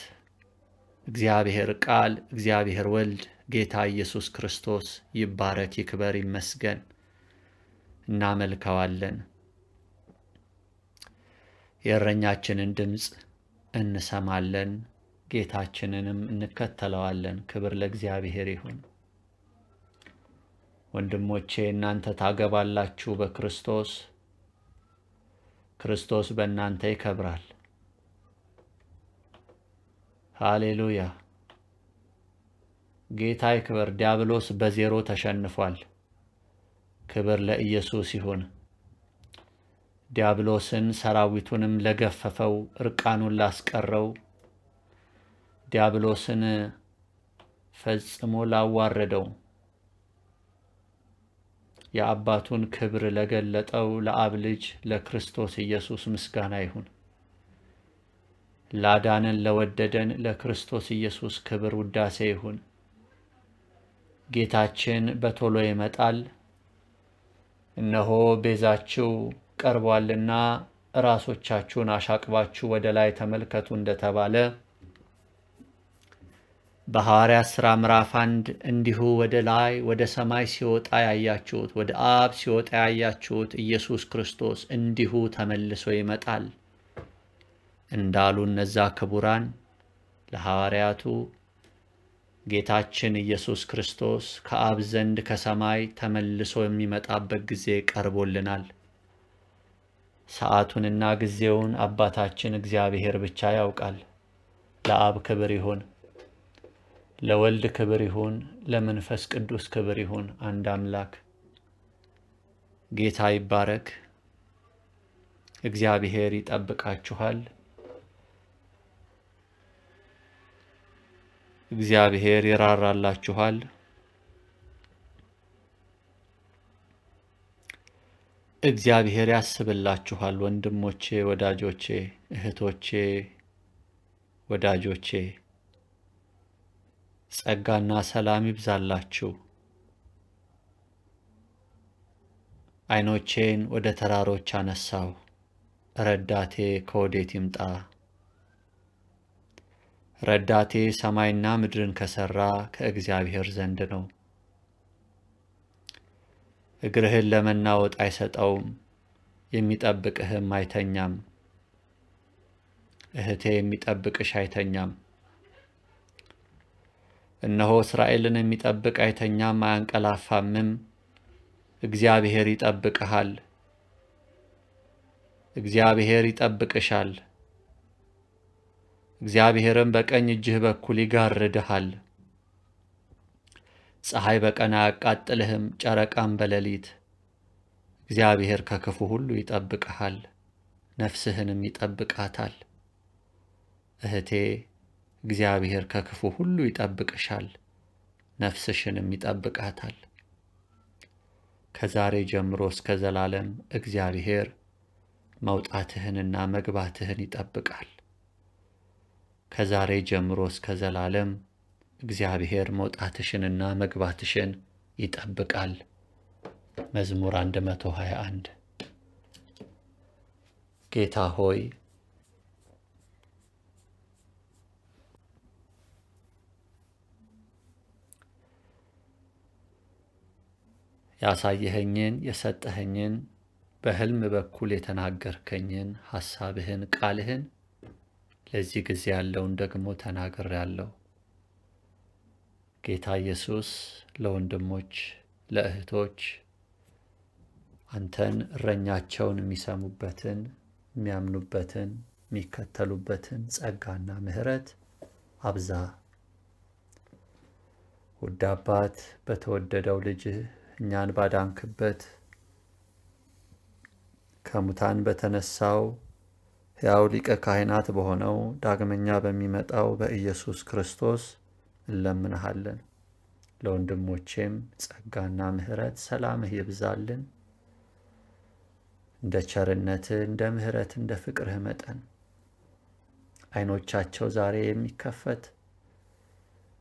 እግዚአብሔር ቃል እግዚአብሔር ወልድ ጌታ ኢየሱስ ክርስቶስ ይባረክ ይክበር ይመስገን። እናመልከዋለን። የእረኛችንን ድምፅ እንሰማለን፣ ጌታችንንም እንከተለዋለን። ክብር ለእግዚአብሔር ይሁን። ወንድሞቼ እናንተ ታገባላችሁ በክርስቶስ፣ ክርስቶስ በእናንተ ይከብራል። ሃሌሉያ! ጌታ ይክበር። ዲያብሎስ በዜሮ ተሸንፏል። ክብር ለኢየሱስ ይሁን። ዲያብሎስን ሰራዊቱንም ለገፈፈው እርቃኑን ላስቀረው ዲያብሎስን ፈጽሞ ላዋረደው የአባቱን ክብር ለገለጠው ለአብ ልጅ ለክርስቶስ ኢየሱስ ምስጋና ይሁን። ላዳነን ለወደደን ለክርስቶስ ኢየሱስ ክብር ውዳሴ ይሁን። ጌታችን በቶሎ ይመጣል። እነሆ ቤዛችሁ ቀርቧልና ራሶቻችሁን አሻቅባችሁ ወደ ላይ ተመልከቱ እንደተባለ በሐዋርያት ሥራ ምዕራፍ 1 እንዲሁ ወደ ላይ ወደ ሰማይ ሲወጣ ያያችሁት ወደ አብ ሲወጣ ያያችሁት ኢየሱስ ክርስቶስ እንዲሁ ተመልሶ ይመጣል እንዳሉ እነዛ ክቡራን ለሐዋርያቱ ጌታችን ኢየሱስ ክርስቶስ ከአብ ዘንድ ከሰማይ ተመልሶ የሚመጣበት ጊዜ ቀርቦልናል። ሰዓቱንና ጊዜውን አባታችን እግዚአብሔር ብቻ ያውቃል። ለአብ ክብር ይሁን፣ ለወልድ ክብር ይሁን፣ ለመንፈስ ቅዱስ ክብር ይሁን። አንድ አምላክ ጌታ ይባረክ። እግዚአብሔር ይጠብቃችኋል። እግዚአብሔር ይራራላችኋል። እግዚአብሔር ያስብላችኋል። ወንድሞቼ፣ ወዳጆቼ፣ እህቶቼ፣ ወዳጆቼ ጸጋና ሰላም ይብዛላችሁ። ዓይኖቼን ወደ ተራሮች አነሳው፣ ረዳቴ ከወዴት ይምጣ? ረዳቴ ሰማይና ምድርን ከሰራ ከእግዚአብሔር ዘንድ ነው። እግርህን ለመናወጥ አይሰጠውም፣ የሚጠብቅህም አይተኛም። እህቴ የሚጠብቅሽ አይተኛም። እነሆ እስራኤልን የሚጠብቅ አይተኛም አያንቀላፋምም። እግዚአብሔር ይጠብቅሃል። እግዚአብሔር ይጠብቅሻል። እግዚአብሔርም በቀኝ እጅህ በኩል ይጋርድሃል። ፀሐይ በቀን አያቃጥልህም፣ ጨረቃም በሌሊት። እግዚአብሔር ከክፉ ሁሉ ይጠብቅሃል፣ ነፍስህንም ይጠብቃታል። እህቴ እግዚአብሔር ከክፉ ሁሉ ይጠብቅሻል፣ ነፍስሽንም ይጠብቃታል። ከዛሬ ጀምሮ እስከ ዘላለም እግዚአብሔር መውጣትህንና መግባትህን ይጠብቃል። ከዛሬ ጀምሮ እስከ ዘላለም እግዚአብሔር መውጣትሽንና መግባትሽን ይጠብቃል። መዝሙር 121 ጌታ ሆይ ያሳየኸኝን የሰጠኸኝን በሕልም በኩል የተናገርከኝን ሐሳብህን ቃልህን ለዚህ ጊዜ ያለውን ደግሞ ተናግሬአለሁ። ጌታ ኢየሱስ ለወንድሞች ለእህቶች አንተን እረኛቸውን የሚሰሙበትን የሚያምኑበትን የሚከተሉበትን ጸጋና ምሕረት አብዛ። ውድ አባት በተወደደው ልጅህ እኛን ባዳንክበት ከሙታን በተነሳው ሕያው ሊቀ ካህናት በሆነው ዳግመኛ በሚመጣው በኢየሱስ ክርስቶስ እንለምንሃለን። ለወንድሞቼም ጸጋና ምሕረት ሰላምህ ይብዛልን። እንደ ቸርነትህ እንደ ምሕረት እንደ ፍቅርህ መጠን ዓይኖቻቸው ዛሬ የሚከፈት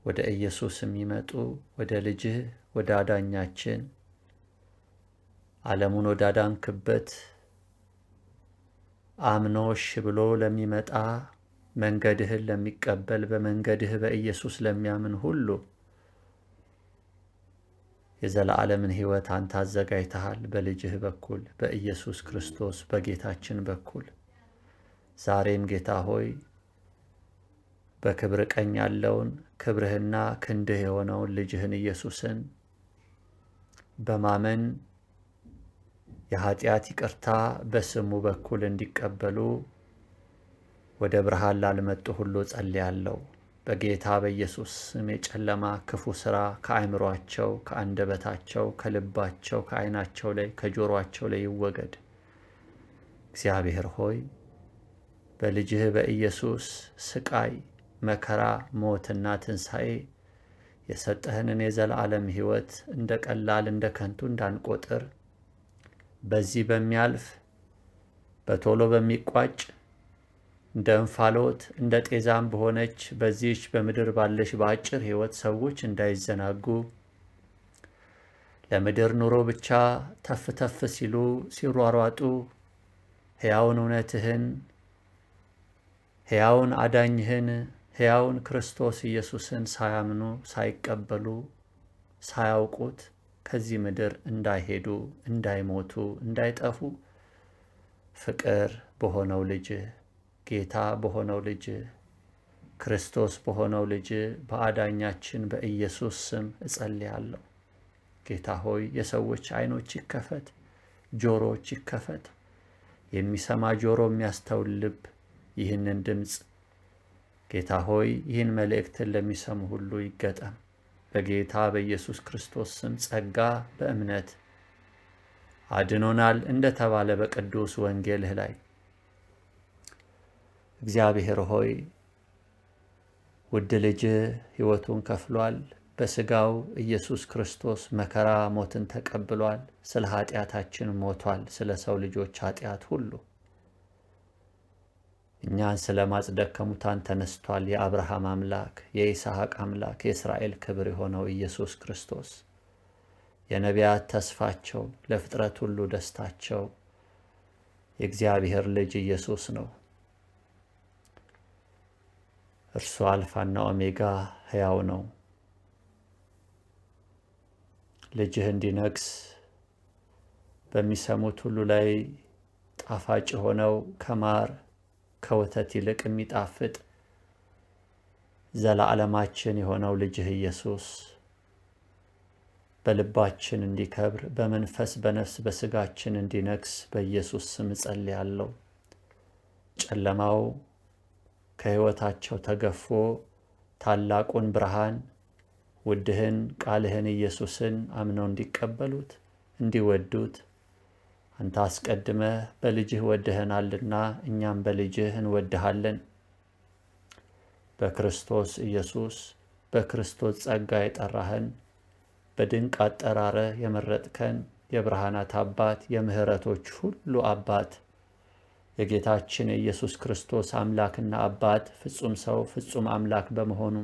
ወደ ኢየሱስ የሚመጡ ወደ ልጅህ ወደ አዳኛችን ዓለሙን ወዳዳንክበት አምኖሽ ብሎ ለሚመጣ መንገድህን ለሚቀበል በመንገድህ በኢየሱስ ለሚያምን ሁሉ የዘላለምን ሕይወት አንተ አዘጋጅተሃል በልጅህ በኩል በኢየሱስ ክርስቶስ በጌታችን በኩል። ዛሬም ጌታ ሆይ በክብር ቀኝ ያለውን ክብርህና ክንድህ የሆነውን ልጅህን ኢየሱስን በማመን የኃጢአት ይቅርታ በስሙ በኩል እንዲቀበሉ ወደ ብርሃን ላልመጡ ሁሉ ጸልያለሁ። በጌታ በኢየሱስ ስም የጨለማ ክፉ ሥራ ከአእምሮአቸው ከአንደበታቸው ከልባቸው ከዓይናቸው ላይ ከጆሮአቸው ላይ ይወገድ። እግዚአብሔር ሆይ በልጅህ በኢየሱስ ስቃይ መከራ ሞትና ትንሣኤ የሰጠህንን የዘላለም ሕይወት እንደ ቀላል እንደ ከንቱ እንዳንቆጥር በዚህ በሚያልፍ በቶሎ በሚቋጭ እንደ እንፋሎት እንደ ጤዛም በሆነች በዚህች በምድር ባለሽ በአጭር ሕይወት ሰዎች እንዳይዘናጉ ለምድር ኑሮ ብቻ ተፍ ተፍ ሲሉ ሲሯሯጡ ሕያውን እውነትህን ሕያውን አዳኝህን ሕያውን ክርስቶስ ኢየሱስን ሳያምኑ ሳይቀበሉ ሳያውቁት ከዚህ ምድር እንዳይሄዱ እንዳይሞቱ እንዳይጠፉ ፍቅር በሆነው ልጅህ ጌታ በሆነው ልጅህ ክርስቶስ በሆነው ልጅህ በአዳኛችን በኢየሱስ ስም እጸልያለሁ። ጌታ ሆይ የሰዎች ዓይኖች ይከፈት፣ ጆሮዎች ይከፈት፣ የሚሰማ ጆሮ የሚያስተውል ልብ ይህንን ድምፅ ጌታ ሆይ ይህን መልእክትን ለሚሰሙ ሁሉ ይገጠም። በጌታ በኢየሱስ ክርስቶስ ስም ጸጋ በእምነት አድኖናል እንደተባለ በቅዱስ ወንጌልህ ላይ እግዚአብሔር ሆይ ውድ ልጅህ ሕይወቱን ከፍሏል። በሥጋው ኢየሱስ ክርስቶስ መከራ ሞትን ተቀብሏል። ስለ ኃጢአታችን ሞቷል፣ ስለ ሰው ልጆች ኃጢአት ሁሉ እኛን ስለ ማጽደቅ ከሙታን ተነስቷል። የአብርሃም አምላክ የይስሐቅ አምላክ የእስራኤል ክብር የሆነው ኢየሱስ ክርስቶስ የነቢያት ተስፋቸው ለፍጥረት ሁሉ ደስታቸው የእግዚአብሔር ልጅ ኢየሱስ ነው። እርሱ አልፋና ኦሜጋ ሕያው ነው። ልጅህ እንዲነግስ በሚሰሙት ሁሉ ላይ ጣፋጭ ሆነው ከማር ከወተት ይልቅ የሚጣፍጥ ዘላለማችን የሆነው ልጅህ ኢየሱስ በልባችን እንዲከብር በመንፈስ በነፍስ በሥጋችን እንዲነግስ በኢየሱስ ስም ጸልያለሁ። ጨለማው ከሕይወታቸው ተገፎ ታላቁን ብርሃን ውድህን ቃልህን ኢየሱስን አምነው እንዲቀበሉት እንዲወዱት አንተ አስቀድመህ በልጅህ ወድኸናልና እኛም በልጅህ እንወድሃለን። በክርስቶስ ኢየሱስ በክርስቶስ ጸጋ የጠራህን በድንቅ አጠራርህ የመረጥከን የብርሃናት አባት የምህረቶች ሁሉ አባት የጌታችን የኢየሱስ ክርስቶስ አምላክና አባት ፍጹም ሰው ፍጹም አምላክ በመሆኑ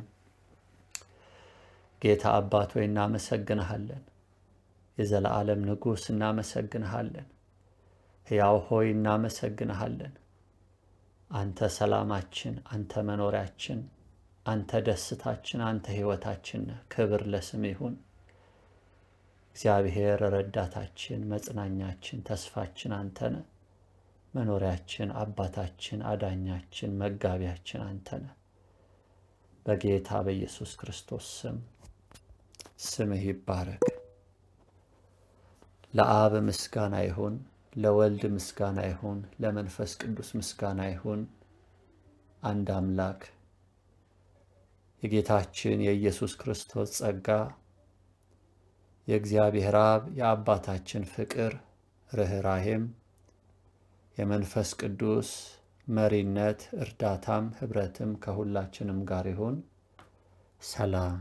ጌታ አባት ሆይ እናመሰግንሃለን። የዘላለም ንጉሥ እናመሰግንሃለን። ሕያው ሆይ እናመሰግንሃለን። አንተ ሰላማችን፣ አንተ መኖሪያችን፣ አንተ ደስታችን፣ አንተ ሕይወታችን ነህ። ክብር ለስም ይሁን። እግዚአብሔር ረዳታችን፣ መጽናኛችን፣ ተስፋችን አንተ ነህ። መኖሪያችን፣ አባታችን፣ አዳኛችን፣ መጋቢያችን አንተ ነህ። በጌታ በኢየሱስ ክርስቶስ ስም ስምህ ይባረክ ለአብ ምስጋና ይሁን፣ ለወልድ ምስጋና ይሁን፣ ለመንፈስ ቅዱስ ምስጋና ይሁን። አንድ አምላክ የጌታችን የኢየሱስ ክርስቶስ ጸጋ፣ የእግዚአብሔር አብ የአባታችን ፍቅር ርኅራኄም፣ የመንፈስ ቅዱስ መሪነት እርዳታም ኅብረትም ከሁላችንም ጋር ይሁን። ሰላም